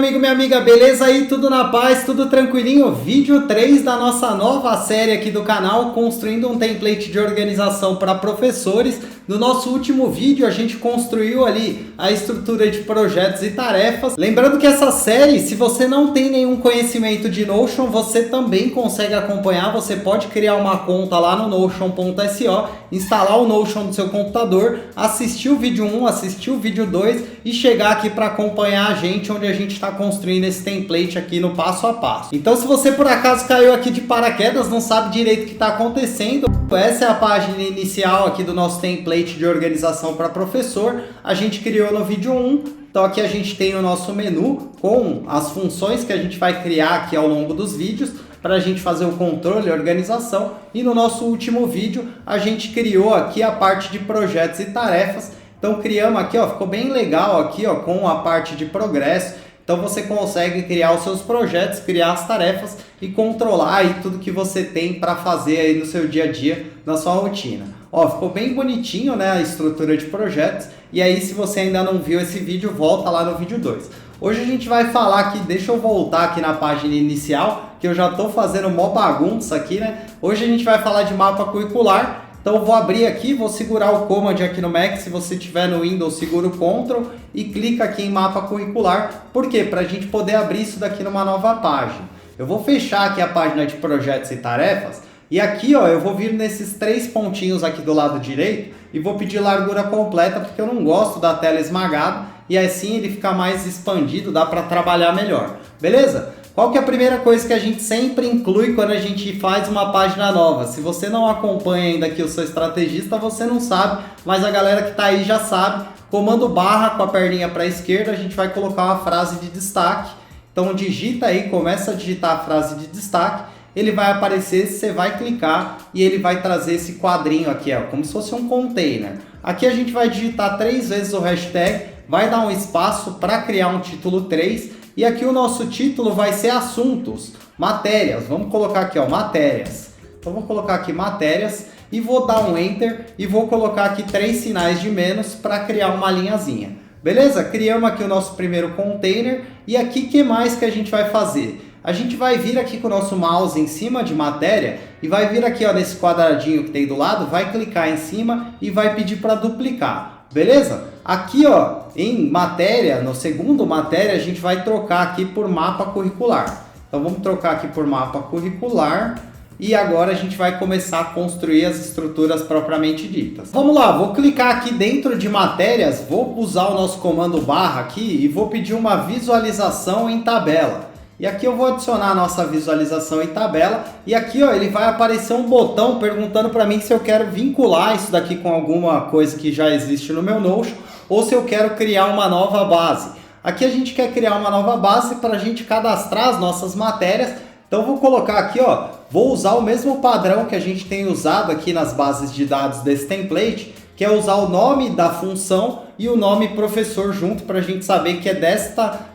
amigo, minha amiga, beleza aí? Tudo na paz, tudo tranquilinho? Vídeo 3 da nossa nova série aqui do canal, construindo um template de organização para professores. No nosso último vídeo a gente construiu ali a estrutura de projetos e tarefas. Lembrando que essa série, se você não tem nenhum conhecimento de Notion, você também consegue acompanhar. Você pode criar uma conta lá no Notion.so, instalar o Notion no seu computador, assistir o vídeo 1, assistir o vídeo 2 e chegar aqui para acompanhar a gente, onde a gente está construindo esse template aqui no passo a passo. Então, se você por acaso caiu aqui de paraquedas, não sabe direito o que está acontecendo, essa é a página inicial aqui do nosso template de organização para professor. A gente criou no vídeo 1. Então aqui a gente tem o nosso menu com as funções que a gente vai criar aqui ao longo dos vídeos para a gente fazer o controle e organização. E no nosso último vídeo a gente criou aqui a parte de projetos e tarefas. Então criamos aqui, ó, ficou bem legal aqui, ó, com a parte de progresso. Então você consegue criar os seus projetos, criar as tarefas e controlar aí tudo que você tem para fazer aí no seu dia a dia, na sua rotina. Ó, ficou bem bonitinho, né, a estrutura de projetos. E aí, se você ainda não viu esse vídeo, volta lá no vídeo 2. Hoje a gente vai falar aqui, deixa eu voltar aqui na página inicial, que eu já estou fazendo mó bagunça aqui, né? Hoje a gente vai falar de mapa curricular. Então eu vou abrir aqui, vou segurar o Command aqui no Mac, se você tiver no Windows, segura o Ctrl e clica aqui em mapa curricular. Por quê? Para a gente poder abrir isso daqui numa nova página. Eu vou fechar aqui a página de projetos e tarefas e aqui, ó, eu vou vir nesses 3 pontinhos aqui do lado direito e vou pedir largura completa, porque eu não gosto da tela esmagada e assim ele fica mais expandido, dá para trabalhar melhor. Beleza? Qual que é a primeira coisa que a gente sempre inclui quando a gente faz uma página nova? Se você não acompanha ainda aqui o seu estrategista, você não sabe, mas a galera que está aí já sabe. Comando barra com a perninha para a esquerda, a gente vai colocar uma frase de destaque. Então digita aí, começa a digitar a frase de destaque, ele vai aparecer, você vai clicar e ele vai trazer esse quadrinho aqui, ó, como se fosse um container. Aqui a gente vai digitar 3 vezes o hashtag, vai dar um espaço para criar um título 3. E aqui o nosso título vai ser assuntos, matérias. Vamos colocar aqui, ó, matérias. Então vou colocar aqui matérias e vou dar um enter e vou colocar aqui 3 sinais de menos para criar uma linhazinha. Beleza? Criamos aqui o nosso primeiro container e aqui o que mais que a gente vai fazer? A gente vai vir aqui com o nosso mouse em cima de matéria e vai vir aqui, ó, nesse quadradinho que tem do lado, vai clicar em cima e vai pedir para duplicar. Beleza? Aqui, ó, em matéria, no segundo matéria, a gente vai trocar aqui por mapa curricular. Então vamos trocar aqui por mapa curricular e agora a gente vai começar a construir as estruturas propriamente ditas. Vamos lá, vou clicar aqui dentro de matérias, vou usar o nosso comando barra aqui e vou pedir uma visualização em tabela. E aqui eu vou adicionar a nossa visualização em tabela e aqui, ó, ele vai aparecer um botão perguntando para mim se eu quero vincular isso daqui com alguma coisa que já existe no meu Notion ou se eu quero criar uma nova base. Aqui a gente quer criar uma nova base para a gente cadastrar as nossas matérias. Então vou colocar aqui, ó, vou usar o mesmo padrão que a gente tem usado aqui nas bases de dados desse template, que é usar o nome da função e o nome professor junto para a gente saber que é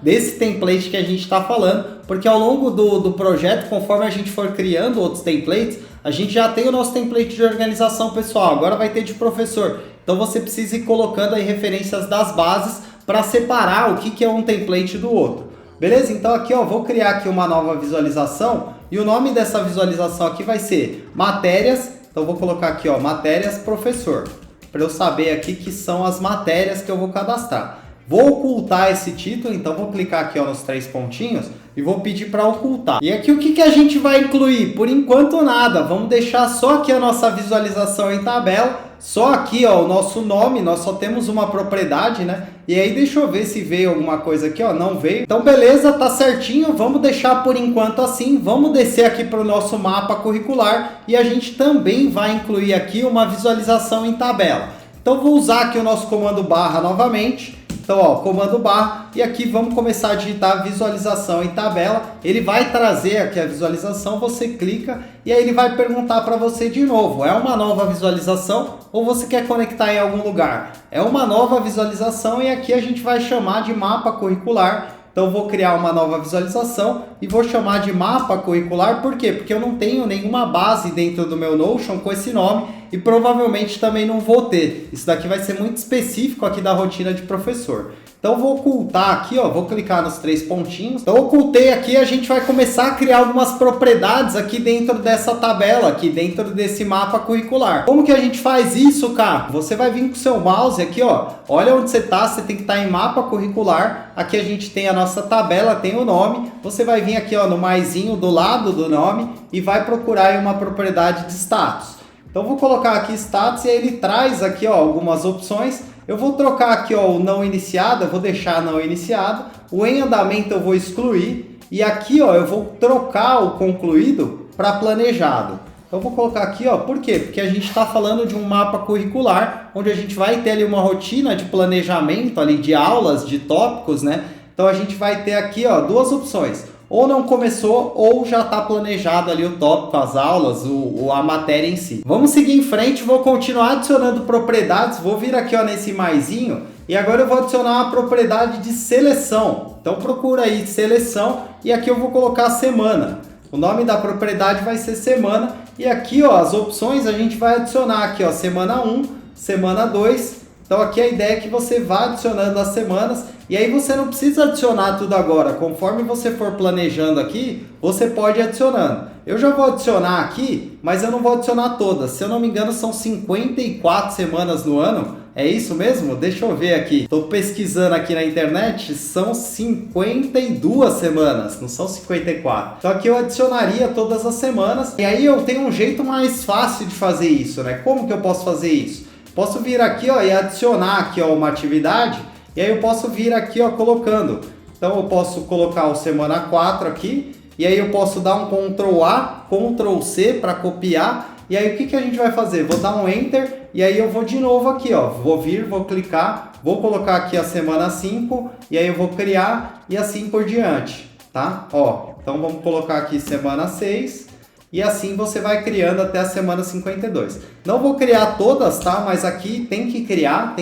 desse template que a gente está falando, porque ao longo do projeto, conforme a gente for criando outros templates, a gente já tem o nosso template de organização pessoal, agora vai ter de professor. Então você precisa ir colocando aí referências das bases para separar o que é um template do outro. Beleza? Então aqui, ó, vou criar aqui uma nova visualização e o nome dessa visualização aqui vai ser matérias. Então vou colocar aqui, ó, matérias professor, para eu saber aqui que são as matérias que eu vou cadastrar. Vou ocultar esse título, então vou clicar aqui, ó, nos 3 pontinhos e vou pedir para ocultar. E aqui o que a gente vai incluir? Por enquanto nada, vamos deixar só aqui a nossa visualização em tabela, só aqui, ó, o nosso nome, nós só temos uma propriedade, né? E aí deixa eu ver se veio alguma coisa aqui, ó, não veio. Então beleza, tá certinho, vamos deixar por enquanto assim, vamos descer aqui para o nosso mapa curricular e a gente também vai incluir aqui uma visualização em tabela. Então vou usar aqui o nosso comando barra novamente. Então, ó, comando barra e aqui vamos começar a digitar visualização em tabela. Ele vai trazer aqui a visualização, você clica e aí ele vai perguntar para você de novo, é uma nova visualização ou você quer conectar em algum lugar? É uma nova visualização e aqui a gente vai chamar de mapa curricular. Então vou criar uma nova visualização e vou chamar de mapa curricular. Por quê? Porque eu não tenho nenhuma base dentro do meu Notion com esse nome e provavelmente também não vou ter. Isso daqui vai ser muito específico aqui da rotina de professor. Então vou ocultar aqui, ó, vou clicar nos 3 pontinhos. Então ocultei aqui, a gente vai começar a criar algumas propriedades aqui dentro dessa tabela, aqui dentro desse mapa curricular. Como que a gente faz isso, cara? Você vai vir com o seu mouse aqui, ó, olha onde você tá, você tem que estar em mapa curricular. Aqui a gente tem a nossa tabela, tem o nome. Você vai vir aqui, ó, no maisinho do lado do nome e vai procurar aí uma propriedade de status. Então vou colocar aqui status e aí ele traz aqui, ó, algumas opções. Eu vou trocar aqui, ó, o não iniciado, eu vou deixar não iniciado. O em andamento eu vou excluir. E aqui, ó, eu vou trocar o concluído para planejado. Então eu vou colocar aqui, ó, por quê? Porque a gente está falando de um mapa curricular, onde a gente vai ter ali uma rotina de planejamento ali de aulas, de tópicos, né? Então a gente vai ter aqui, ó, duas opções. Ou não começou, ou já está planejado ali o tópico, as aulas, a matéria em si. Vamos seguir em frente, vou continuar adicionando propriedades, vou vir aqui, ó, nesse maisinho, e agora eu vou adicionar uma propriedade de seleção. Então procura aí seleção, e aqui eu vou colocar semana. O nome da propriedade vai ser semana, e aqui, ó, as opções a gente vai adicionar aqui, ó, semana 1, semana 2. Então aqui a ideia é que você vá adicionando as semanas e aí você não precisa adicionar tudo agora. Conforme você for planejando aqui, você pode ir adicionando. Eu já vou adicionar aqui, mas eu não vou adicionar todas. Se eu não me engano, são 54 semanas no ano. É isso mesmo? Deixa eu ver aqui. Estou pesquisando aqui na internet, são 52 semanas, não são 54. Então aqui eu adicionaria todas as semanas. E aí eu tenho um jeito mais fácil de fazer isso, né? Como que eu posso fazer isso? Posso vir aqui, ó, e adicionar aqui, ó, uma atividade, e aí eu posso vir aqui, ó, colocando. Então eu posso colocar o semana 4 aqui, e aí eu posso dar um Ctrl A, Ctrl C para copiar, e aí o que que a gente vai fazer? Vou dar um Enter, e aí eu vou de novo aqui, ó, vou vir, vou clicar, vou colocar aqui a semana 5, e aí eu vou criar, e assim por diante, tá? Ó, então vamos colocar aqui semana 6, e assim você vai criando até a semana 52. Não vou criar todas, tá? Mas aqui tem que criar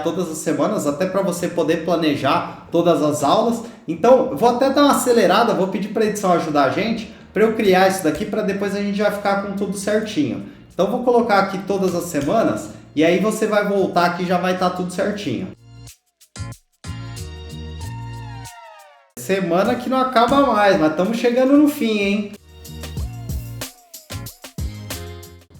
todas as semanas, até para você poder planejar todas as aulas. Então, eu vou até dar uma acelerada, vou pedir para a edição ajudar a gente, para eu criar isso daqui, para depois a gente já ficar com tudo certinho. Então, vou colocar aqui todas as semanas, e aí você vai voltar aqui e já vai estar tudo certinho. Semana que não acaba mais, mas estamos chegando no fim, hein?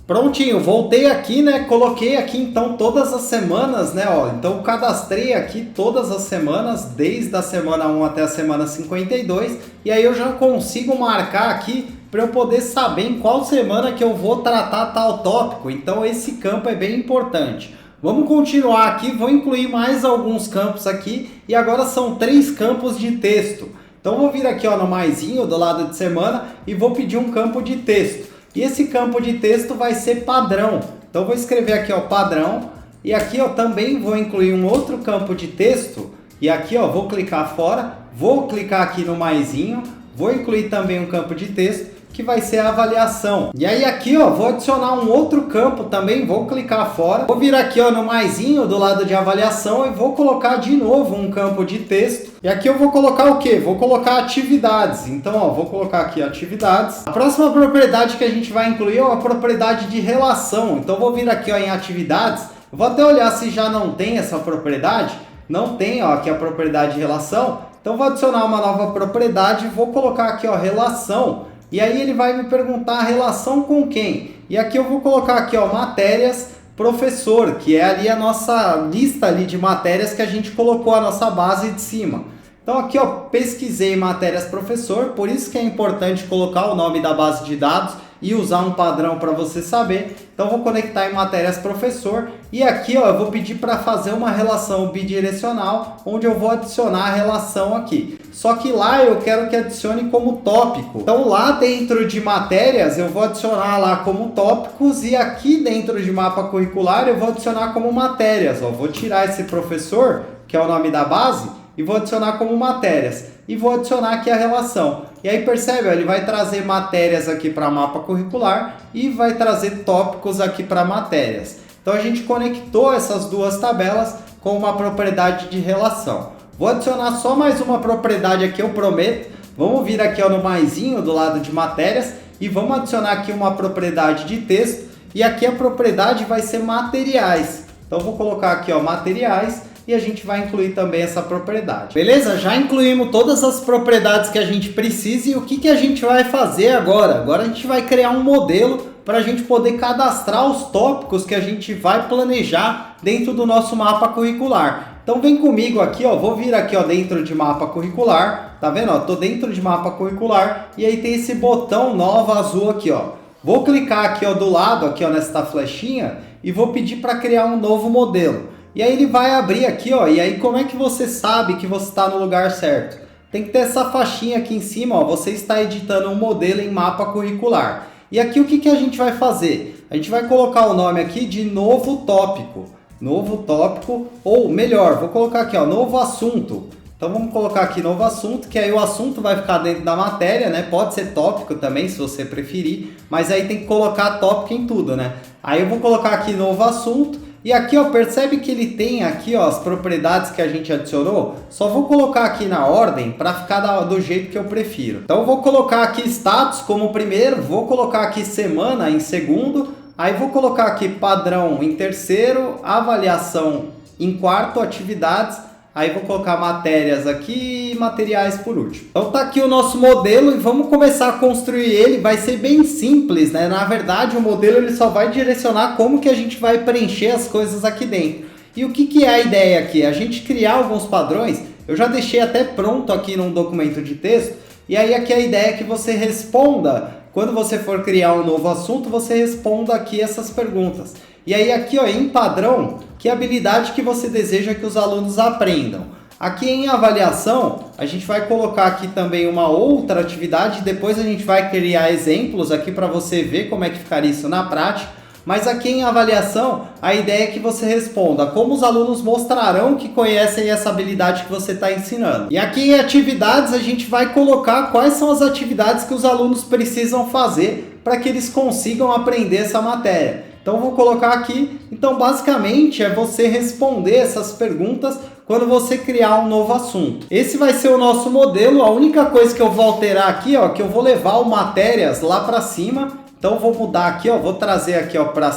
Prontinho, voltei aqui, né? Coloquei aqui então todas as semanas, né? Ó, então cadastrei aqui todas as semanas, desde a semana 1 até a semana 52, e aí eu já consigo marcar aqui para eu poder saber em qual semana que eu vou tratar tal tópico. Então esse campo é bem importante. Vamos continuar aqui, vou incluir mais alguns campos aqui, e agora são 3 campos de texto. Então vou vir aqui, ó, no maisinho do lado de semana e vou pedir um campo de texto. E esse campo de texto vai ser padrão. Então vou escrever aqui, ó, padrão. E aqui, ó, também vou incluir um outro campo de texto. E aqui, ó, vou clicar fora. Vou clicar aqui no maisinho. Vou incluir também um campo de texto, que vai ser a avaliação. E aí aqui, ó, vou adicionar um outro campo também. Vou clicar fora. Vou vir aqui, ó, no maisinho do lado de avaliação e vou colocar de novo um campo de texto. E aqui eu vou colocar o quê? Vou colocar atividades. Então, ó, vou colocar aqui atividades. A próxima propriedade que a gente vai incluir é a propriedade de relação. Então, vou vir aqui, ó, em atividades. Eu vou até olhar se já não tem essa propriedade. Não tem, ó, aqui a propriedade de relação. Então, vou adicionar uma nova propriedade e vou colocar aqui, ó, relação. E aí ele vai me perguntar a relação com quem? E aqui eu vou colocar aqui, ó, matérias, professor, que é ali a nossa lista ali de matérias que a gente colocou a nossa base de cima. Então aqui, ó, pesquisei matérias professor, por isso que é importante colocar o nome da base de dados e usar um padrão para você saber. Então vou conectar em matérias professor e aqui, ó, eu vou pedir para fazer uma relação bidirecional, onde eu vou adicionar a relação aqui. Só que lá eu quero que adicione como tópico. Então lá dentro de matérias eu vou adicionar lá como tópicos e aqui dentro de mapa curricular eu vou adicionar como matérias. Ó, vou tirar esse professor, que é o nome da base, e vou adicionar como matérias. E vou adicionar aqui a relação. E aí percebe, ó, ele vai trazer matérias aqui para mapa curricular e vai trazer tópicos aqui para matérias. Então a gente conectou essas duas tabelas com uma propriedade de relação. Vou adicionar só mais uma propriedade aqui, eu prometo. Vamos vir aqui, ó, no maisinho do lado de matérias e vamos adicionar aqui uma propriedade de texto. E aqui a propriedade vai ser materiais. Então vou colocar aqui, ó, materiais. e a gente vai incluir também essa propriedade. Beleza? Já incluímos todas as propriedades que a gente precisa e o que a gente vai fazer agora? Agora a gente vai criar um modelo para a gente poder cadastrar os tópicos que a gente vai planejar dentro do nosso mapa curricular. Então vem comigo aqui, ó, vou vir aqui, ó, dentro de mapa curricular, tá vendo? Ó, tô dentro de mapa curricular e aí tem esse botão nova azul aqui, ó. Vou clicar aqui, ó, do lado, aqui, ó, nesta flechinha e vou pedir para criar um novo modelo. E aí ele vai abrir aqui, ó, e aí como é que você sabe que você está no lugar certo? Tem que ter essa faixinha aqui em cima, ó, você está editando um modelo em mapa curricular. E aqui o que a gente vai fazer? A gente vai colocar o nome aqui de novo tópico. Novo tópico, ou melhor, vou colocar aqui, ó, novo assunto. Então vamos colocar aqui novo assunto, que aí o assunto vai ficar dentro da matéria, né? Pode ser tópico também, se você preferir, mas aí tem que colocar tópico em tudo, né? Aí eu vou colocar aqui novo assunto, e aqui, ó, percebe que ele tem aqui, ó, as propriedades que a gente adicionou? Só vou colocar aqui na ordem para ficar do jeito que eu prefiro. Então eu vou colocar aqui status como primeiro, vou colocar aqui semana em segundo, aí vou colocar aqui padrão em terceiro, avaliação em quarto, atividades. Aí vou colocar matérias aqui e materiais por último. Então tá aqui o nosso modelo e vamos começar a construir ele. Vai ser bem simples, né? Na verdade o modelo ele só vai direcionar como que a gente vai preencher as coisas aqui dentro. E o que é a ideia aqui? A gente criar alguns padrões. Eu já deixei até pronto aqui num documento de texto. E aí aqui a ideia é que você responda, quando você for criar um novo assunto, você responda aqui essas perguntas. E aí aqui, ó, em padrão, que habilidade que você deseja que os alunos aprendam. Aqui em avaliação, a gente vai colocar aqui também uma outra atividade, depois a gente vai criar exemplos aqui para você ver como é que ficaria isso na prática. Mas aqui em avaliação, a ideia é que você responda como os alunos mostrarão que conhecem essa habilidade que você está ensinando. E aqui em atividades, a gente vai colocar quais são as atividades que os alunos precisam fazer para que eles consigam aprender essa matéria. Então vou colocar aqui, então basicamente é você responder essas perguntas quando você criar um novo assunto. Esse vai ser o nosso modelo, a única coisa que eu vou alterar aqui, ó, que eu vou levar o matérias lá para cima. Então vou mudar aqui, ó, vou trazer aqui, ó, para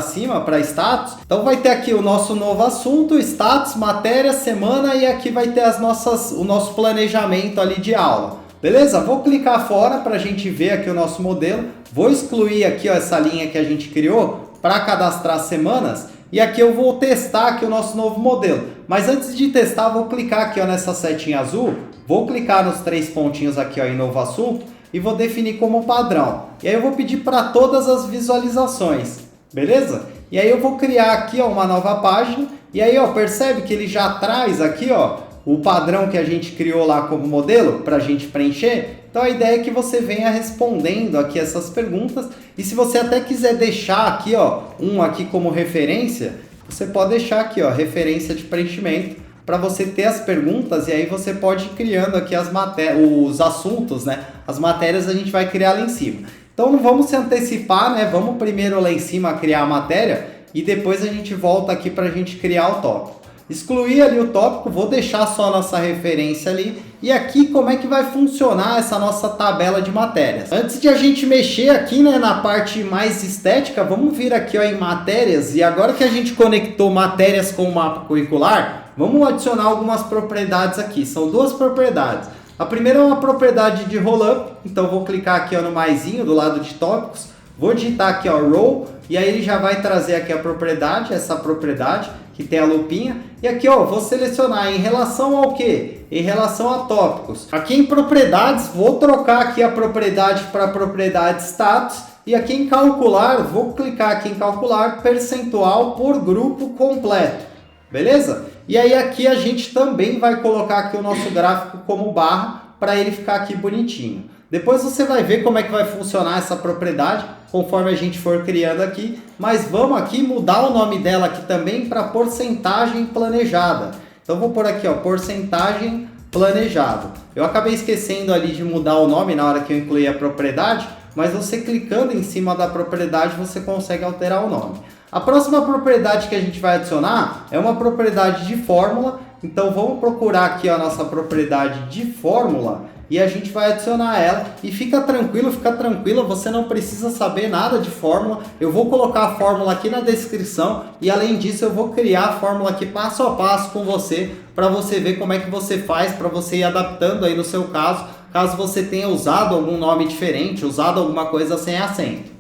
cima, para status. Então vai ter aqui o nosso novo assunto, status, matéria, semana e aqui vai ter o nosso planejamento ali de aula. Beleza? Vou clicar fora para a gente ver aqui o nosso modelo. Vou excluir aqui, ó, essa linha que a gente criou para cadastrar semanas. E aqui eu vou testar aqui o nosso novo modelo. Mas antes de testar, vou clicar aqui, ó, nessa setinha azul. Vou clicar nos 3 pontinhos aqui, ó, em novo assunto. E vou definir como padrão. E aí eu vou pedir para todas as visualizações. Beleza? E aí eu vou criar aqui, ó, uma nova página. E aí, ó, percebe que ele já traz aqui, ó, o padrão que a gente criou lá como modelo para a gente preencher. Então a ideia é que você venha respondendo aqui essas perguntas e se você até quiser deixar aqui, ó, um aqui como referência, você pode deixar aqui, ó, referência de preenchimento para você ter as perguntas e aí você pode ir criando aqui os assuntos, né? As matérias a gente vai criar lá em cima. Então não vamos se antecipar, né? Vamos primeiro lá em cima criar a matéria e depois a gente volta aqui para a gente criar o tópico. Excluir ali o tópico, vou deixar só a nossa referência ali. E aqui como é que vai funcionar essa nossa tabela de matérias. Antes de a gente mexer aqui, né, na parte mais estética, vamos vir aqui, ó, em matérias. E agora que a gente conectou matérias com o mapa curricular, vamos adicionar algumas propriedades aqui. São 2 propriedades. A primeira é uma propriedade de rollup. Então vou clicar aqui, ó, no maisinho do lado de tópicos. Vou digitar aqui, ó, row. E aí ele já vai trazer aqui a propriedade, essa propriedade que tem a lupinha. E aqui, ó, vou selecionar em relação ao quê? Em relação a tópicos. Aqui em propriedades, vou trocar aqui a propriedade para a propriedade status. E aqui em calcular, vou clicar aqui em calcular percentual por grupo completo. Beleza? E aí aqui a gente também vai colocar aqui o nosso gráfico como barra para ele ficar aqui bonitinho. Depois você vai ver como é que vai funcionar essa propriedade conforme a gente for criando aqui, mas vamos aqui mudar o nome dela aqui também para porcentagem planejada. Então vou pôr aqui, ó, porcentagem planejado. Eu acabei esquecendo ali de mudar o nome na hora que eu incluí a propriedade, mas você clicando em cima da propriedade você consegue alterar o nome. A próxima propriedade que a gente vai adicionar é uma propriedade de fórmula. Então vamos procurar aqui a nossa propriedade de fórmula. e a gente vai adicionar ela. E fica tranquilo, fica tranquila, você não precisa saber nada de fórmula. Eu vou colocar a fórmula aqui na descrição e além disso eu vou criar a fórmula aqui passo a passo com você, para você ver como é que você faz, para você ir adaptando aí no seu caso, caso você tenha usado algum nome diferente, usado alguma coisa sem acento.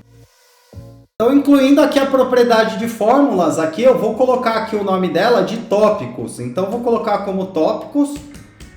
Então, incluindo aqui a propriedade de fórmulas, aqui eu vou colocar aqui o nome dela de tópicos. Então, vou colocar como tópicos.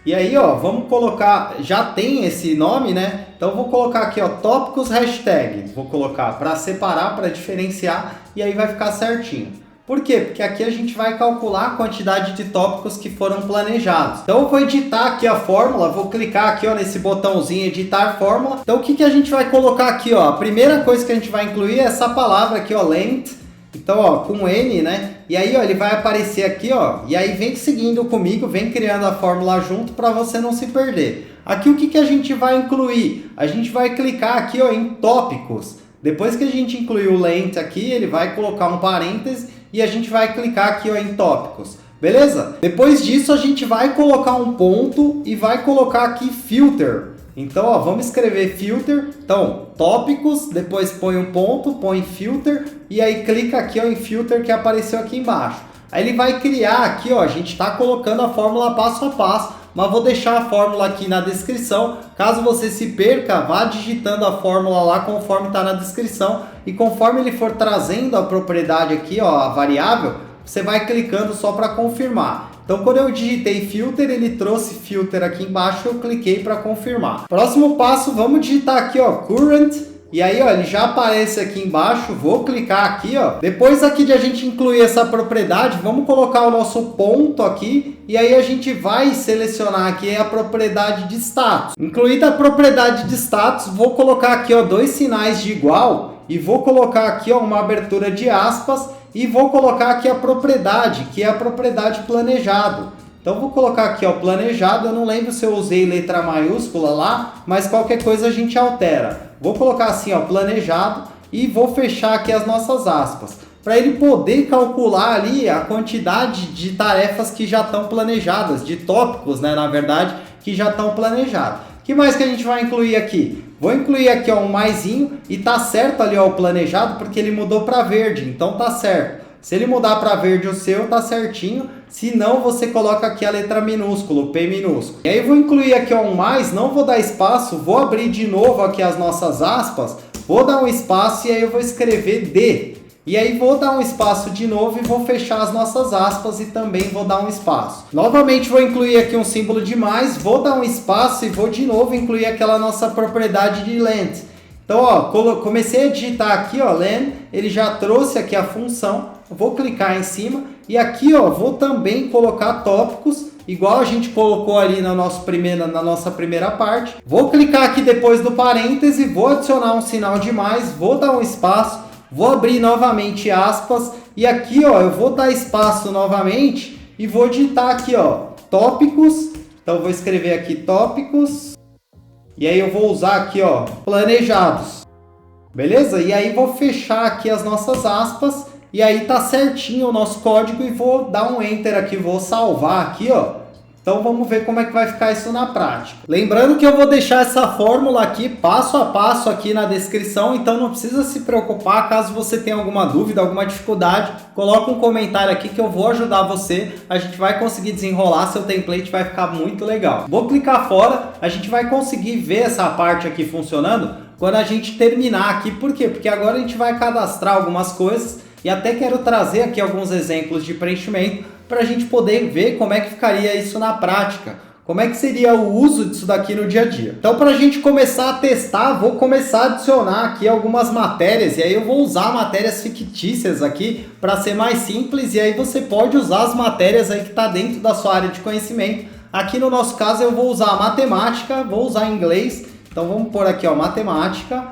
E aí, ó, vamos colocar, já tem esse nome, né? Então, vou colocar aqui, ó, tópicos hashtag. Vou colocar para separar, para diferenciar, e aí vai ficar certinho. Por quê? Porque aqui a gente vai calcular a quantidade de tópicos que foram planejados. Então eu vou editar aqui a fórmula, vou clicar aqui ó, nesse botãozinho editar fórmula. Então o que a gente vai colocar aqui? Ó? A primeira coisa que a gente vai incluir é essa palavra aqui, ó, length. Então ó, com N, né? E aí ó, ele vai aparecer aqui, ó, e aí vem seguindo comigo, vem criando a fórmula junto para você não se perder. Aqui o que a gente vai incluir? A gente vai clicar aqui ó, em tópicos. Depois que a gente incluir o length aqui, ele vai colocar um parêntese e a gente vai clicar aqui ó, em tópicos, beleza? Depois disso a gente vai colocar um ponto e vai colocar aqui filter. Então ó, vamos escrever filter, então tópicos, depois põe um ponto, põe filter e aí clica aqui ó, em filter que apareceu aqui embaixo. Aí ele vai criar aqui, ó, a gente está colocando a fórmula passo a passo, mas vou deixar a fórmula aqui na descrição. Caso você se perca, vá digitando a fórmula lá conforme está na descrição. E conforme ele for trazendo a propriedade aqui, ó, a variável, você vai clicando só para confirmar. Então, quando eu digitei filter, ele trouxe filter aqui embaixo, eu cliquei para confirmar. Próximo passo, vamos digitar aqui, ó, current. E aí, ó, ele já aparece aqui embaixo, vou clicar aqui, ó. Depois aqui de a gente incluir essa propriedade, vamos colocar o nosso ponto aqui. E aí a gente vai selecionar aqui a propriedade de status. Incluída a propriedade de status, vou colocar aqui, ó, dois sinais de igual. E vou colocar aqui, ó, uma abertura de aspas. E vou colocar aqui a propriedade, que é a propriedade planejado. Então vou colocar aqui ó, planejado, eu não lembro se eu usei letra maiúscula lá, mas qualquer coisa a gente altera. Vou colocar assim ó, planejado e vou fechar aqui as nossas aspas. Para ele poder calcular ali a quantidade de tarefas que já estão planejadas, de tópicos, né, na verdade, que já estão planejados. O que mais que a gente vai incluir aqui? Vou incluir aqui ó, um maisinho e tá certo ali ó, o planejado porque ele mudou para verde, então tá certo. Se ele mudar para verde o seu, tá certinho. Se não, você coloca aqui a letra minúscula, o P minúsculo. E aí eu vou incluir aqui ó, um mais, não vou dar espaço, vou abrir de novo aqui as nossas aspas, vou dar um espaço e aí eu vou escrever D. E aí vou dar um espaço de novo e vou fechar as nossas aspas e também vou dar um espaço. Novamente vou incluir aqui um símbolo de mais, vou dar um espaço e vou de novo incluir aquela nossa propriedade de length. Então ó, comecei a digitar aqui ó, len, ele já trouxe aqui a função, vou clicar em cima e aqui ó, vou também colocar tópicos, igual a gente colocou ali na nossa primeira parte. Vou clicar aqui depois do parêntese, vou adicionar um sinal de mais, vou dar um espaço, vou abrir novamente aspas e aqui ó, eu vou dar espaço novamente e vou digitar aqui ó, tópicos, então vou escrever aqui tópicos. E aí eu vou usar aqui, ó, planejados. Beleza? E aí vou fechar aqui as nossas aspas. E aí tá certinho o nosso código e vou dar um Enter aqui, vou salvar aqui, ó. Então vamos ver como é que vai ficar isso na prática. Lembrando que eu vou deixar essa fórmula aqui passo a passo aqui na descrição, então não precisa se preocupar. Caso você tenha alguma dúvida, alguma dificuldade, coloca um comentário aqui que eu vou ajudar você. A gente vai conseguir desenrolar, seu template vai ficar muito legal. Vou clicar fora, a gente vai conseguir ver essa parte aqui funcionando quando a gente terminar aqui. Por quê? Porque agora a gente vai cadastrar algumas coisas e até quero trazer aqui alguns exemplos de preenchimento para a gente poder ver como é que ficaria isso na prática, como é que seria o uso disso daqui no dia a dia. Então, para a gente começar a testar, vou começar a adicionar aqui algumas matérias, e aí eu vou usar matérias fictícias aqui para ser mais simples, e aí você pode usar as matérias aí que está dentro da sua área de conhecimento. Aqui no nosso caso eu vou usar matemática, vou usar inglês, então vamos pôr aqui ó, matemática.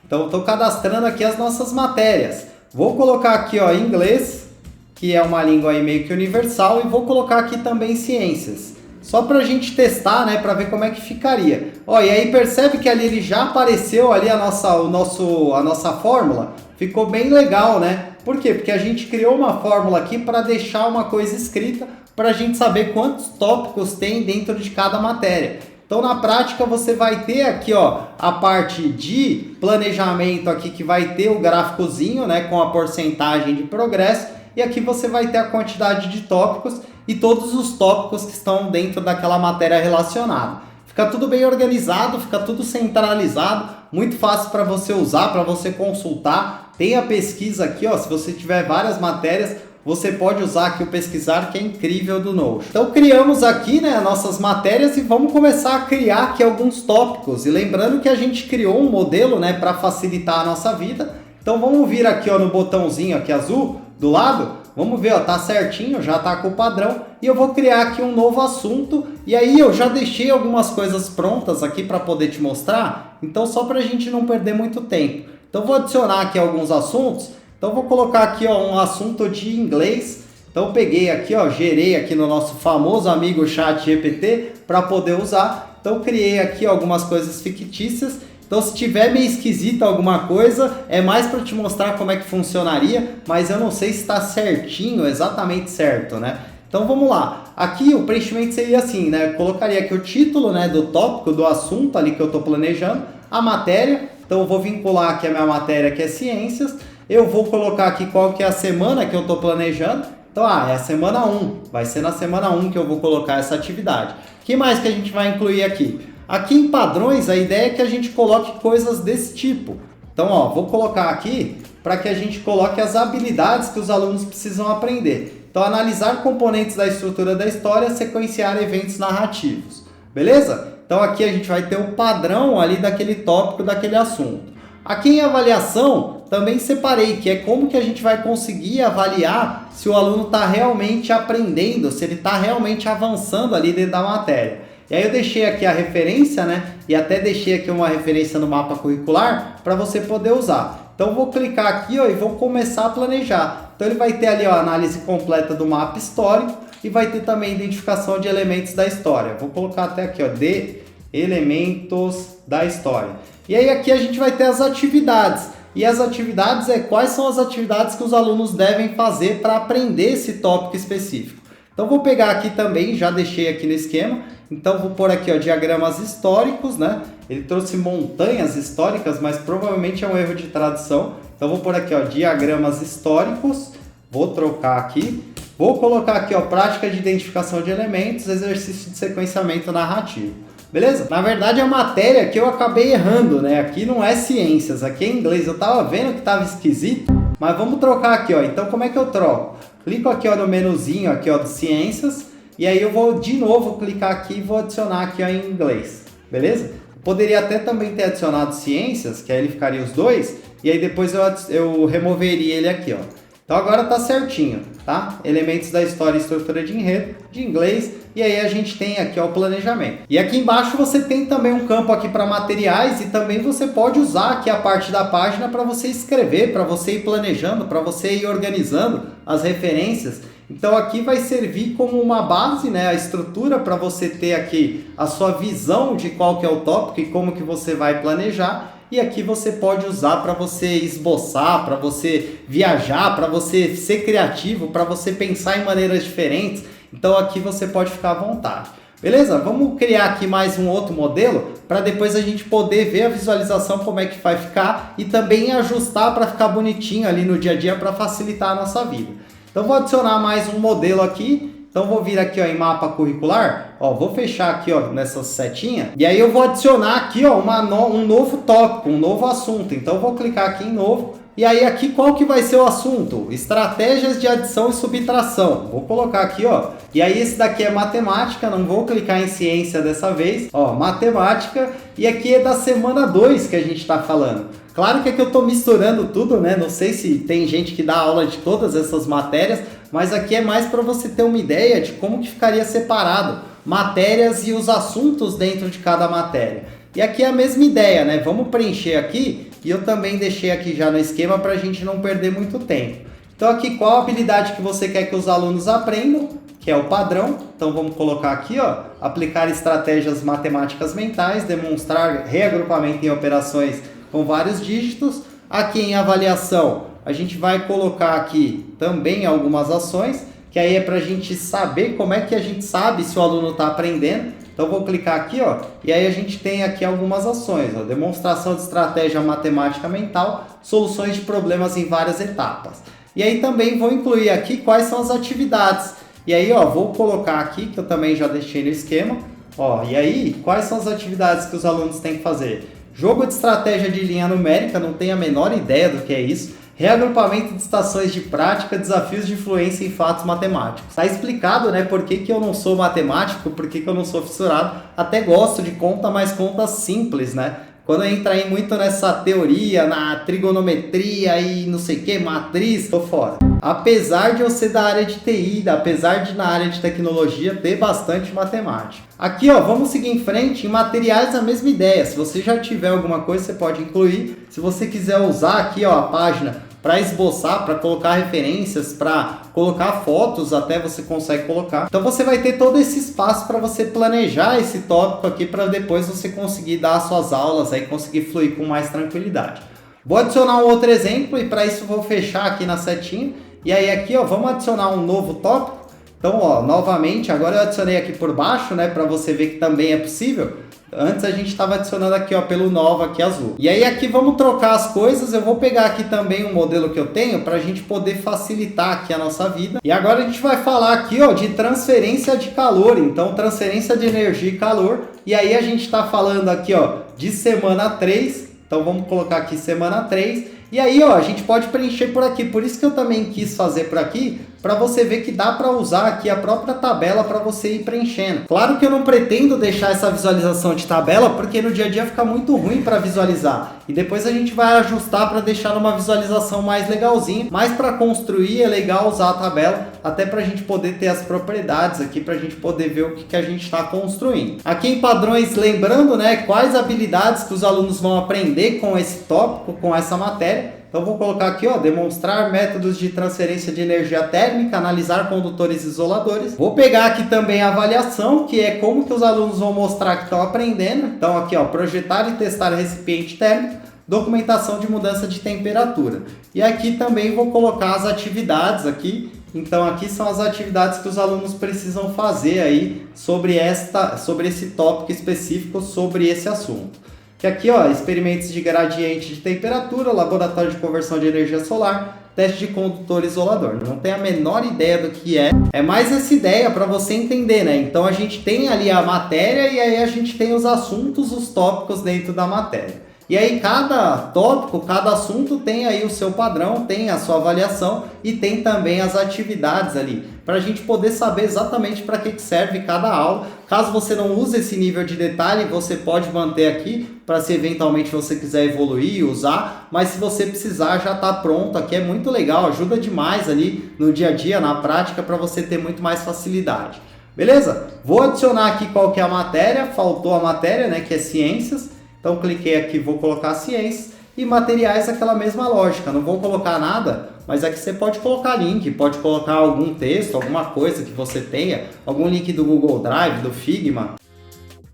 Então estou cadastrando aqui as nossas matérias. Vou colocar aqui ó, inglês, que é uma língua aí meio que universal, e vou colocar aqui também ciências. Só para a gente testar, né, para ver como é que ficaria. Ó, e aí percebe que ali ele já apareceu ali a nossa fórmula. Ficou bem legal, né? Por quê? Porque a gente criou uma fórmula aqui para deixar uma coisa escrita para a gente saber quantos tópicos tem dentro de cada matéria. Então, na prática, você vai ter aqui, ó, a parte de planejamento aqui que vai ter o gráficozinho, né, com a porcentagem de progresso, e aqui você vai ter a quantidade de tópicos e todos os tópicos que estão dentro daquela matéria relacionada. Fica tudo bem organizado, fica tudo centralizado, muito fácil para você usar, para você consultar. Tem a pesquisa aqui, ó, se você tiver várias matérias, você pode usar aqui o pesquisar, que é incrível do Notion. Então criamos aqui, né, nossas matérias e vamos começar a criar aqui alguns tópicos. E lembrando que a gente criou um modelo, né, para facilitar a nossa vida. Então vamos vir aqui, ó, no botãozinho aqui azul do lado. Vamos ver, ó, tá certinho, já tá com o padrão. E eu vou criar aqui um novo assunto. E aí eu já deixei algumas coisas prontas aqui para poder te mostrar. Então só para a gente não perder muito tempo. Então vou adicionar aqui alguns assuntos. Então vou colocar aqui, ó, um assunto de inglês. Então eu peguei aqui, ó, gerei aqui no nosso famoso amigo ChatGPT para poder usar. Então criei aqui algumas coisas fictícias. Então se tiver meio esquisita alguma coisa, é mais para te mostrar como é que funcionaria, mas eu não sei se está certinho, exatamente certo, né? Então vamos lá. Aqui o preenchimento seria assim, né? Eu colocaria aqui o título, né, do tópico, do assunto ali que eu estou planejando, a matéria. Então eu vou vincular aqui a minha matéria que é ciências. Eu vou colocar aqui qual que é a semana que eu estou planejando. Então, é a semana 1. Vai ser na semana 1 que eu vou colocar essa atividade. O que mais que a gente vai incluir aqui? Aqui em padrões, a ideia é que a gente coloque coisas desse tipo. Então, ó, vou colocar aqui para que a gente coloque as habilidades que os alunos precisam aprender. Então, analisar componentes da estrutura da história, sequenciar eventos narrativos. Beleza? Então, aqui a gente vai ter o padrão ali daquele tópico, daquele assunto. Aqui em avaliação, também separei, que é como que a gente vai conseguir avaliar se o aluno está realmente aprendendo, se ele está realmente avançando ali dentro da matéria. E aí eu deixei aqui a referência, né? E até deixei aqui uma referência no mapa curricular para você poder usar. Então vou clicar aqui, ó, e vou começar a planejar. Então ele vai ter ali, ó, a análise completa do mapa histórico e vai ter também identificação de elementos da história. Vou colocar até aqui, ó, de elementos da história. E aí aqui a gente vai ter as atividades. E as atividades quais são as atividades que os alunos devem fazer para aprender esse tópico específico. Então vou pegar aqui também, já deixei aqui no esquema. Então vou pôr aqui, ó, diagramas históricos, né? Ele trouxe montanhas históricas, mas provavelmente é um erro de tradução. Então vou pôr aqui, ó, diagramas históricos. Vou trocar aqui. Vou colocar aqui, ó, prática de identificação de elementos, exercício de sequenciamento narrativo. Beleza? Na verdade, a matéria que eu acabei errando, né? Aqui não é ciências, aqui é inglês. Eu tava vendo que tava esquisito, mas vamos trocar aqui, ó. Então, como é que eu troco? Clico aqui, ó, no menuzinho aqui, ó, de ciências, e aí eu vou de novo clicar aqui e vou adicionar aqui, ó, em inglês. Beleza? Eu poderia até também ter adicionado ciências, que aí ele ficaria os dois, e aí depois eu removeria ele aqui, ó. Então agora tá certinho, tá? Elementos da história e estrutura de enredo, de inglês, e aí a gente tem aqui, ó, o planejamento. E aqui embaixo você tem também um campo aqui para materiais e também você pode usar aqui a parte da página para você escrever, para você ir planejando, para você ir organizando as referências. Então aqui vai servir como uma base, né, a estrutura para você ter aqui a sua visão de qual que é o tópico e como que você vai planejar. E aqui você pode usar para você esboçar, para você viajar, para você ser criativo, para você pensar em maneiras diferentes. Então aqui você pode ficar à vontade. Beleza? Vamos criar aqui mais um outro modelo para depois a gente poder ver a visualização como é que vai ficar e também ajustar para ficar bonitinho ali no dia a dia para facilitar a nossa vida. Então vou adicionar mais um modelo aqui. Então vou vir aqui, ó, em mapa curricular, ó, vou fechar aqui, ó, nessa setinha, e aí eu vou adicionar aqui, ó, um novo tópico, um novo assunto. Então vou clicar aqui em novo, e aí aqui qual que vai ser o assunto? Estratégias de adição e subtração. Vou colocar aqui, ó, e aí esse daqui é matemática, não vou clicar em ciência dessa vez, ó, matemática, e aqui é da semana 2 que a gente está falando. Claro que aqui eu estou misturando tudo, né? Não sei se tem gente que dá aula de todas essas matérias, mas aqui é mais para você ter uma ideia de como que ficaria separado matérias e os assuntos dentro de cada matéria. E aqui é a mesma ideia, né? Vamos preencher aqui e eu também deixei aqui já no esquema para a gente não perder muito tempo. Então aqui qual a habilidade que você quer que os alunos aprendam, que é o padrão. Então vamos colocar aqui, ó, aplicar estratégias matemáticas mentais, demonstrar reagrupamento em operações com vários dígitos. Aqui em avaliação, a gente vai colocar aqui também algumas ações, que aí é para a gente saber como é que a gente sabe se o aluno está aprendendo. Então vou clicar aqui, ó, e aí a gente tem aqui algumas ações, ó, demonstração de estratégia matemática mental, soluções de problemas em várias etapas. E aí também vou incluir aqui quais são as atividades. E aí, ó, vou colocar aqui, que eu também já deixei no esquema, ó, e aí quais são as atividades que os alunos têm que fazer? Jogo de estratégia de linha numérica, não tenho a menor ideia do que é isso. Reagrupamento de estações de prática, desafios de influência em fatos matemáticos. Está explicado, né, por que eu não sou matemático, por que eu não sou fissurado. Até gosto de conta, mas contas simples, né? Quando eu entrar muito nessa teoria, na trigonometria e não sei o que, matriz, tô fora. Apesar de eu ser da área de TI, apesar de na área de tecnologia ter bastante matemática. Aqui, ó, vamos seguir em frente. Em materiais, a mesma ideia. Se você já tiver alguma coisa, você pode incluir. Se você quiser usar aqui, ó, a página para esboçar, para colocar referências, para colocar fotos, até você consegue colocar. Então você vai ter todo esse espaço para você planejar esse tópico aqui, para depois você conseguir dar as suas aulas, aí conseguir fluir com mais tranquilidade. Vou adicionar um outro exemplo e para isso vou fechar aqui na setinha. E aí aqui, ó, vamos adicionar um novo tópico. Então, ó, novamente, agora eu adicionei aqui por baixo, né, para você ver que também é possível. Antes a gente estava adicionando aqui, ó, pelo Nova aqui azul. E aí aqui vamos trocar as coisas. Eu vou pegar aqui também um modelo que eu tenho para a gente poder facilitar aqui a nossa vida. E agora a gente vai falar aqui, ó, de transferência de calor. Então, transferência de energia e calor. E aí a gente está falando aqui, ó, de semana 3. Então vamos colocar aqui semana 3. E aí, ó, a gente pode preencher por aqui. Por isso que eu também quis fazer por aqui, para você ver que dá para usar aqui a própria tabela para você ir preenchendo. Claro que eu não pretendo deixar essa visualização de tabela, porque no dia a dia fica muito ruim para visualizar. E depois a gente vai ajustar para deixar numa visualização mais legalzinha. Mas para construir é legal usar a tabela, até para a gente poder ter as propriedades aqui, para a gente poder ver o que a gente está construindo. Aqui em padrões, lembrando, né, quais habilidades que os alunos vão aprender com esse tópico, com essa matéria. Então vou colocar aqui, ó, demonstrar métodos de transferência de energia térmica, analisar condutores isoladores. Vou pegar aqui também a avaliação, que é como que os alunos vão mostrar que estão aprendendo. Então aqui, ó, projetar e testar recipiente térmico, documentação de mudança de temperatura. E aqui também vou colocar as atividades aqui. Então aqui são as atividades que os alunos precisam fazer aí sobre esse tópico específico, sobre esse assunto. Que aqui, ó, experimentos de gradiente de temperatura, laboratório de conversão de energia solar, teste de condutor isolador. Não tenho a menor ideia do que é. É mais essa ideia para você entender, né? Então a gente tem ali a matéria e aí a gente tem os assuntos, os tópicos dentro da matéria. E aí cada tópico, cada assunto tem aí o seu padrão, tem a sua avaliação e tem também as atividades ali, para a gente poder saber exatamente para que serve cada aula. Caso você não use esse nível de detalhe, você pode manter aqui para se eventualmente você quiser evoluir e usar, mas se você precisar já está pronto aqui, é muito legal, ajuda demais ali no dia a dia, na prática, para você ter muito mais facilidade. Beleza? Vou adicionar aqui qual que é a matéria, faltou a matéria, né, que é ciências. Então cliquei aqui, vou colocar ciências e materiais, aquela mesma lógica. Não vou colocar nada, mas aqui você pode colocar link, pode colocar algum texto, alguma coisa que você tenha, algum link do Google Drive, do Figma.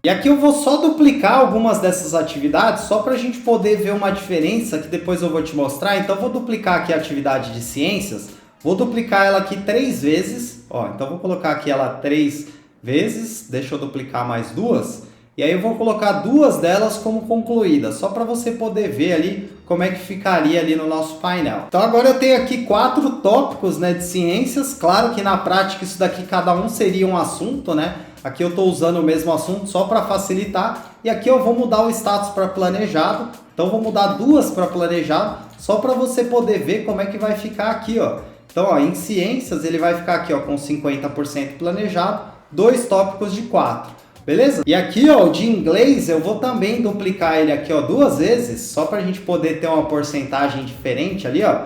E aqui eu vou só duplicar algumas dessas atividades, só para a gente poder ver uma diferença que depois eu vou te mostrar. Então vou duplicar aqui a atividade de ciências, vou duplicar ela aqui 3 vezes. Ó, então vou colocar aqui ela 3 vezes, deixa eu duplicar mais 2. E aí eu vou colocar 2 delas como concluídas, só para você poder ver ali como é que ficaria ali no nosso painel. Então agora eu tenho aqui 4 tópicos, né, de ciências. Claro que na prática isso daqui cada um seria um assunto, né? Aqui eu estou usando o mesmo assunto só para facilitar. E aqui eu vou mudar o status para planejado. Então vou mudar 2 para planejado, só para você poder ver como é que vai ficar aqui, ó. Então, ó, em ciências ele vai ficar aqui, ó, com 50% planejado, 2 tópicos de 4. Beleza? E aqui, ó, o de inglês, eu vou também duplicar ele aqui, ó, 2 vezes, só para a gente poder ter uma porcentagem diferente ali, ó.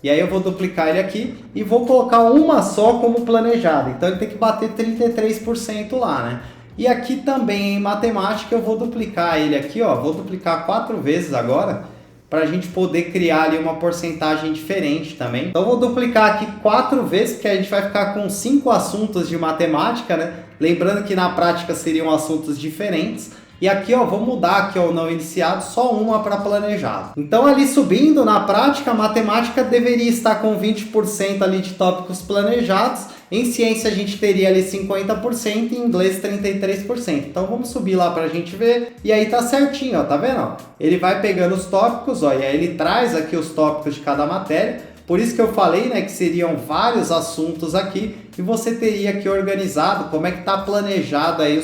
E aí eu vou duplicar ele aqui e vou colocar uma só como planejado. Então ele tem que bater 33% lá, né? E aqui também em matemática eu vou duplicar ele aqui, ó, vou duplicar 4 vezes agora, para a gente poder criar ali uma porcentagem diferente também. Então eu vou duplicar aqui 4 vezes, porque a gente vai ficar com 5 assuntos de matemática, né? Lembrando que na prática seriam assuntos diferentes. E aqui, ó, vou mudar aqui, ó, o não iniciado, só uma para planejado. Então ali subindo, na prática, a matemática deveria estar com 20% ali de tópicos planejados Em ciência a gente teria ali 50% e em inglês 33%. Então vamos subir lá para a gente ver. E aí tá certinho, ó, tá vendo? Ó? Ele vai pegando os tópicos, ó, e aí ele traz aqui os tópicos de cada matéria. Por isso que eu falei, né, que seriam vários assuntos aqui e você teria aqui organizado como é que tá planejado aí o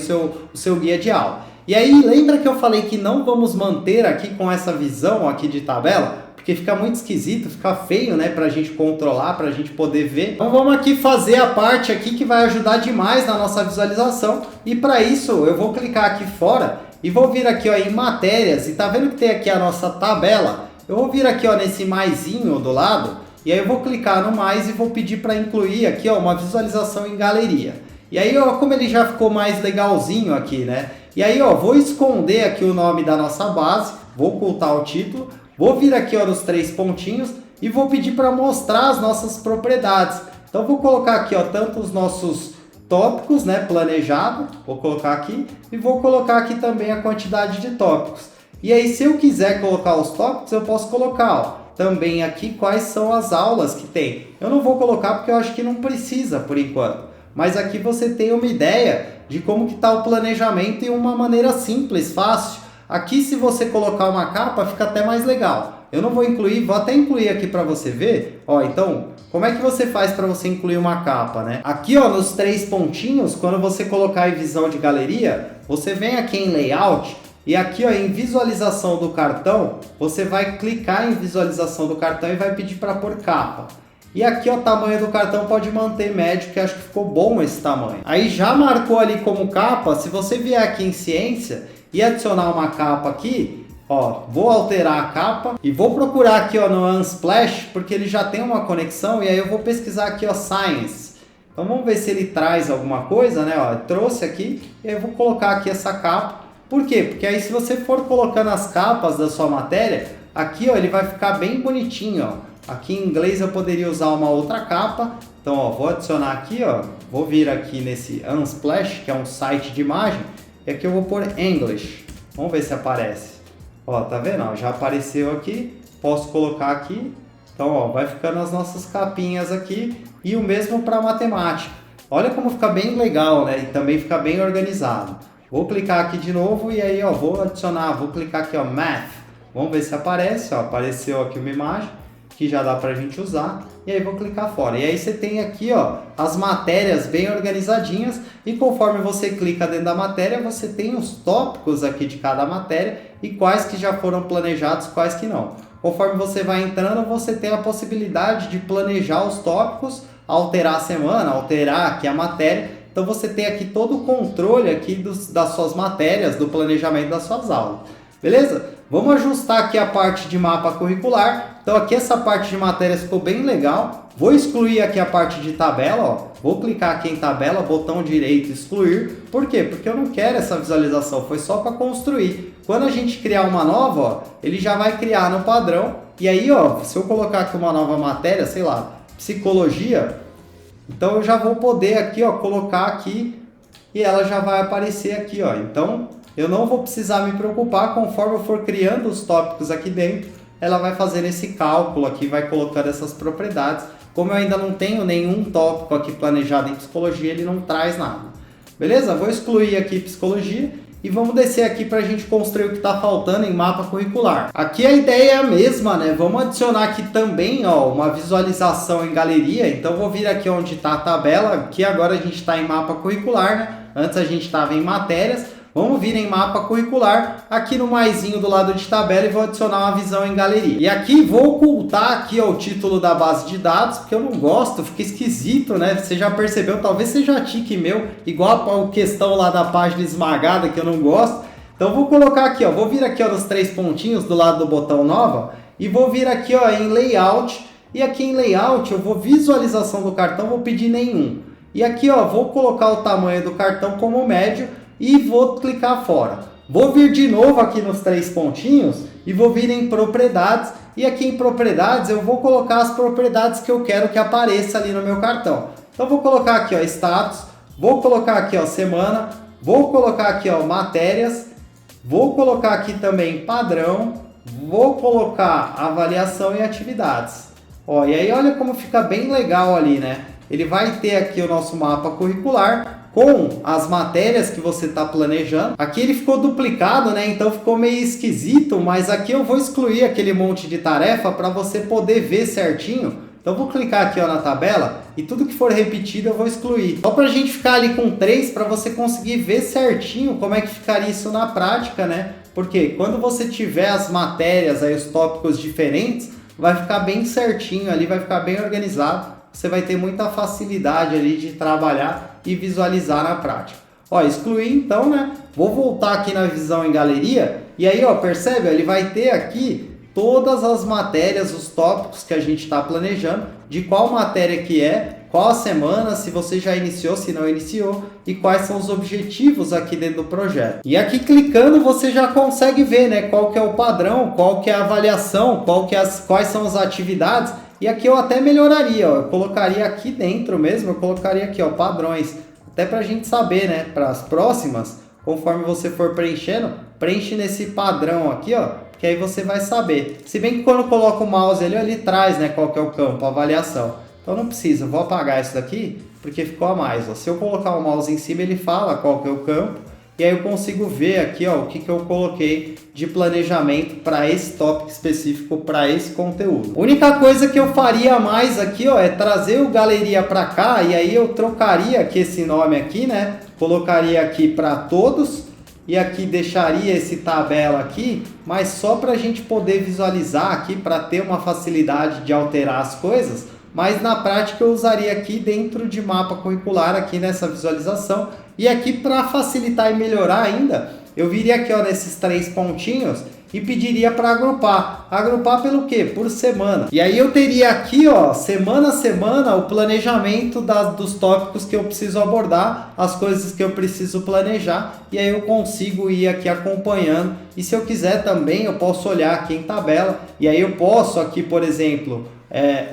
seu guia de aula. E aí lembra que eu falei que não vamos manter aqui com essa visão aqui de tabela? Porque fica muito esquisito, fica feio, né, pra gente controlar, pra gente poder ver. Então vamos aqui fazer a parte aqui que vai ajudar demais na nossa visualização. E para isso eu vou clicar aqui fora e vou vir aqui, ó, em matérias. E tá vendo que tem aqui a nossa tabela? Eu vou vir aqui, ó, nesse maisinho do lado. E aí eu vou clicar no mais e vou pedir para incluir aqui, ó, uma visualização em galeria. E aí, ó, como ele já ficou mais legalzinho aqui, né? E aí, ó, vou esconder aqui o nome da nossa base, vou ocultar o título. Vou vir aqui, ó, nos 3 pontinhos e vou pedir para mostrar as nossas propriedades. Então vou colocar aqui, ó, tanto os nossos tópicos, né, planejado, vou colocar aqui e vou colocar aqui também a quantidade de tópicos. E aí se eu quiser colocar os tópicos, eu posso colocar, ó, também aqui quais são as aulas que tem. Eu não vou colocar porque eu acho que não precisa por enquanto. Mas aqui você tem uma ideia de como que está o planejamento em uma maneira simples, fácil. Aqui se você colocar uma capa fica até mais legal. Eu não vou incluir, vou até incluir aqui para você ver. Ó, então, como é que você faz para você incluir uma capa, né? Aqui, ó, nos 3 pontinhos, quando você colocar em visão de galeria, você vem aqui em layout e aqui, ó, em visualização do cartão, você vai clicar em visualização do cartão e vai pedir para pôr capa. E aqui, ó, o tamanho do cartão pode manter médio, que acho que ficou bom esse tamanho. Aí já marcou ali como capa, se você vier aqui em ciência e adicionar uma capa aqui, ó, vou alterar a capa e vou procurar aqui, ó, no Unsplash, porque ele já tem uma conexão e aí eu vou pesquisar aqui, ó, Science. Então vamos ver se ele traz alguma coisa, né, ó, trouxe aqui e aí eu vou colocar aqui essa capa. Por quê? Porque aí se você for colocando as capas da sua matéria, aqui, ó, ele vai ficar bem bonitinho, ó. Aqui em inglês eu poderia usar uma outra capa. Então, ó, vou adicionar aqui, ó, vou vir aqui nesse Unsplash, que é um site de imagem. E aqui eu vou pôr English. Vamos ver se aparece. Ó, tá vendo? Ó, já apareceu aqui. Posso colocar aqui. Então, ó, vai ficando as nossas capinhas aqui. E o mesmo para matemática. Olha como fica bem legal, né? E também fica bem organizado. Vou clicar aqui de novo e aí, ó, vou adicionar. Vou clicar aqui, ó, Math. Vamos ver se aparece. Ó, apareceu aqui uma imagem que já dá pra gente usar, e aí vou clicar fora. E aí você tem aqui, ó, as matérias bem organizadinhas, e conforme você clica dentro da matéria, você tem os tópicos aqui de cada matéria, e quais que já foram planejados, quais que não. Conforme você vai entrando, você tem a possibilidade de planejar os tópicos, alterar a semana, alterar aqui a matéria. Então você tem aqui todo o controle aqui das suas matérias, do planejamento das suas aulas. Beleza? Vamos ajustar aqui a parte de mapa curricular. Então aqui essa parte de matérias ficou bem legal. Vou excluir aqui a parte de tabela, ó. Vou clicar aqui em tabela, botão direito, excluir. Por quê? Porque eu não quero essa visualização, foi só para construir. Quando a gente criar uma nova, ó, ele já vai criar no padrão. E aí, ó, se eu colocar aqui uma nova matéria, sei lá, psicologia, então eu já vou poder aqui, ó, colocar aqui e ela já vai aparecer aqui, ó. Então eu não vou precisar me preocupar, conforme eu for criando os tópicos aqui dentro, ela vai fazer esse cálculo aqui, vai colocando essas propriedades. Como eu ainda não tenho nenhum tópico aqui planejado em psicologia, ele não traz nada. Beleza? Vou excluir aqui psicologia e vamos descer aqui para a gente construir o que está faltando em mapa curricular. Aqui a ideia é a mesma, né? Vamos adicionar aqui também, ó, uma visualização em galeria. Então vou vir aqui onde está a tabela, que agora a gente está em mapa curricular, né? Antes a gente estava em matérias. Vamos vir em mapa curricular, aqui no maisinho do lado de tabela e vou adicionar uma visão em galeria. E aqui vou ocultar aqui, ó, o título da base de dados, porque eu não gosto, fica esquisito, né? Você já percebeu, talvez seja tique meu, igual a questão lá da página esmagada que eu não gosto. Então vou colocar aqui, ó, vou vir aqui, ó, nos 3 pontinhos do lado do botão nova e vou vir aqui, ó, em layout. E aqui em layout eu vou visualização do cartão, vou pedir nenhum. E aqui, ó, vou colocar o tamanho do cartão como médio e vou clicar fora. Vou vir de novo aqui nos 3 pontinhos e vou vir em propriedades. E aqui em propriedades eu vou colocar as propriedades que eu quero que apareça ali no meu cartão. Então vou colocar aqui, ó, status, vou colocar aqui, ó, semana, vou colocar aqui, ó, matérias, vou colocar aqui também padrão, vou colocar avaliação e atividades. Ó, e aí olha como fica bem legal ali, né? ele vai ter aqui o nosso mapa curricular com as matérias que você está planejando. Aqui ele ficou duplicado, né? Então ficou meio esquisito, mas aqui eu vou excluir aquele monte de tarefa para você poder ver certinho. Então eu vou clicar aqui ó, na tabela e tudo que for repetido eu vou excluir. Só para a gente ficar ali com 3 para você conseguir ver certinho como é que ficaria isso na prática, né? Porque quando você tiver as matérias, aí, os tópicos diferentes, vai ficar bem certinho ali, vai ficar bem organizado. Você vai ter muita facilidade ali de trabalhar e visualizar na prática. Ó, excluir então, né? Vou voltar aqui na visão em galeria e aí, ó, percebe? Ele vai ter aqui todas as matérias, os tópicos que a gente está planejando, de qual matéria que é, qual a semana, se você já iniciou, se não iniciou e quais são os objetivos aqui dentro do projeto. E aqui clicando você já consegue ver, né, qual que é o padrão, qual que é a avaliação, quais são as atividades. E aqui eu até melhoraria, ó, eu colocaria aqui dentro mesmo, eu colocaria aqui ó, padrões, até para a gente saber, né, para as próximas, conforme você for preenchendo, preenche nesse padrão aqui, ó, que aí você vai saber. Se bem que quando coloca o mouse ali, ele traz, né, qual que é o campo, a avaliação. Então não precisa, eu vou apagar isso daqui, porque ficou a mais, ó. Se eu colocar o mouse em cima, ele fala qual que é o campo, e aí eu consigo ver aqui ó, o que eu coloquei de planejamento para esse tópico específico, para esse conteúdo. A única coisa que eu faria mais aqui ó, é trazer o galeria para cá, e aí eu trocaria aqui esse nome aqui, né? Colocaria aqui para todos, e aqui deixaria esse tabela aqui, mas só para a gente poder visualizar aqui, para ter uma facilidade de alterar as coisas. Mas na prática eu usaria aqui dentro de mapa curricular, aqui nessa visualização. E aqui para facilitar e melhorar ainda, eu viria aqui ó, nesses 3 pontinhos e pediria para agrupar. Agrupar pelo quê? Por semana. E aí eu teria aqui ó, semana a semana o planejamento dos tópicos que eu preciso abordar, as coisas que eu preciso planejar. E aí eu consigo ir aqui acompanhando. E se eu quiser também eu posso olhar aqui em tabela. E aí eu posso aqui, por exemplo,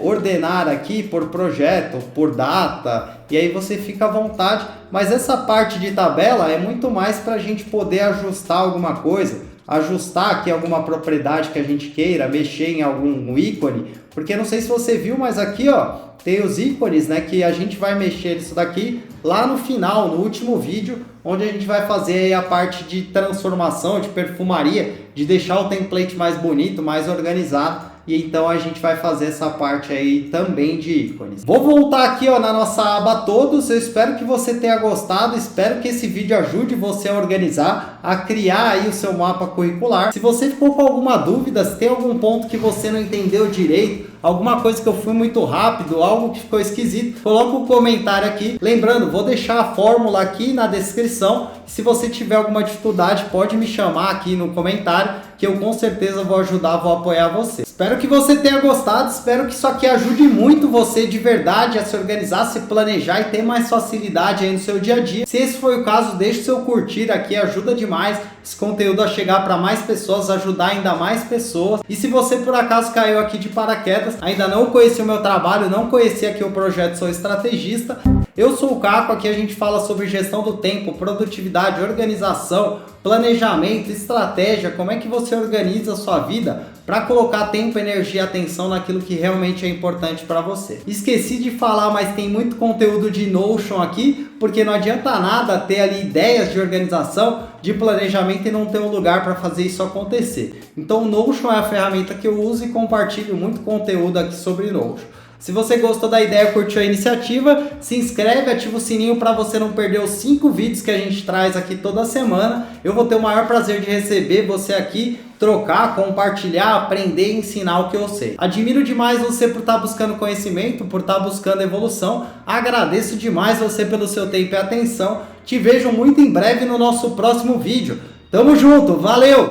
ordenar aqui por projeto, por data, e aí você fica à vontade, mas essa parte de tabela é muito mais para a gente poder ajustar alguma coisa, ajustar aqui alguma propriedade que a gente queira, mexer em algum ícone, porque não sei se você viu, mas aqui ó, tem os ícones, né, que a gente vai mexer isso daqui lá no final, no último vídeo, onde a gente vai fazer aí a parte de transformação, de perfumaria, de deixar o template mais bonito, mais organizado. E então a gente vai fazer essa parte aí também de ícones. Vou voltar aqui ó, na nossa aba todos. Eu espero que você tenha gostado. Espero que esse vídeo ajude você a organizar, a criar aí o seu mapa curricular. Se você ficou com alguma dúvida, se tem algum ponto que você não entendeu direito, alguma coisa que eu fui muito rápido, algo que ficou esquisito, coloca um comentário aqui. Lembrando, vou deixar a fórmula aqui na descrição. Se você tiver alguma dificuldade, pode me chamar aqui no comentário, que eu com certeza vou ajudar, vou apoiar você. Espero que você tenha gostado, espero que isso aqui ajude muito você de verdade a se organizar, se planejar e ter mais facilidade aí no seu dia a dia. Se esse foi o caso, deixe o seu curtir aqui, ajuda demais esse conteúdo a chegar para mais pessoas, ajudar ainda mais pessoas. E se você por acaso caiu aqui de paraquedas, ainda não conhecia o meu trabalho, não conhecia aqui o projeto Sou Estrategista, eu sou o Caco, aqui a gente fala sobre gestão do tempo, produtividade, organização, planejamento, estratégia, como é que você organiza a sua vida para colocar tempo, energia e atenção naquilo que realmente é importante para você. Esqueci de falar, mas tem muito conteúdo de Notion aqui, porque não adianta nada ter ali ideias de organização, de planejamento e não ter um lugar para fazer isso acontecer. Então o Notion é a ferramenta que eu uso e compartilho muito conteúdo aqui sobre Notion. Se você gostou da ideia, curtiu a iniciativa, se inscreve, ativa o sininho para você não perder os 5 vídeos que a gente traz aqui toda semana. Eu vou ter o maior prazer de receber você aqui, trocar, compartilhar, aprender e ensinar o que eu sei. Admiro demais você por estar buscando conhecimento, por estar buscando evolução. Agradeço demais você pelo seu tempo e atenção. Te vejo muito em breve no nosso próximo vídeo. Tamo junto, valeu!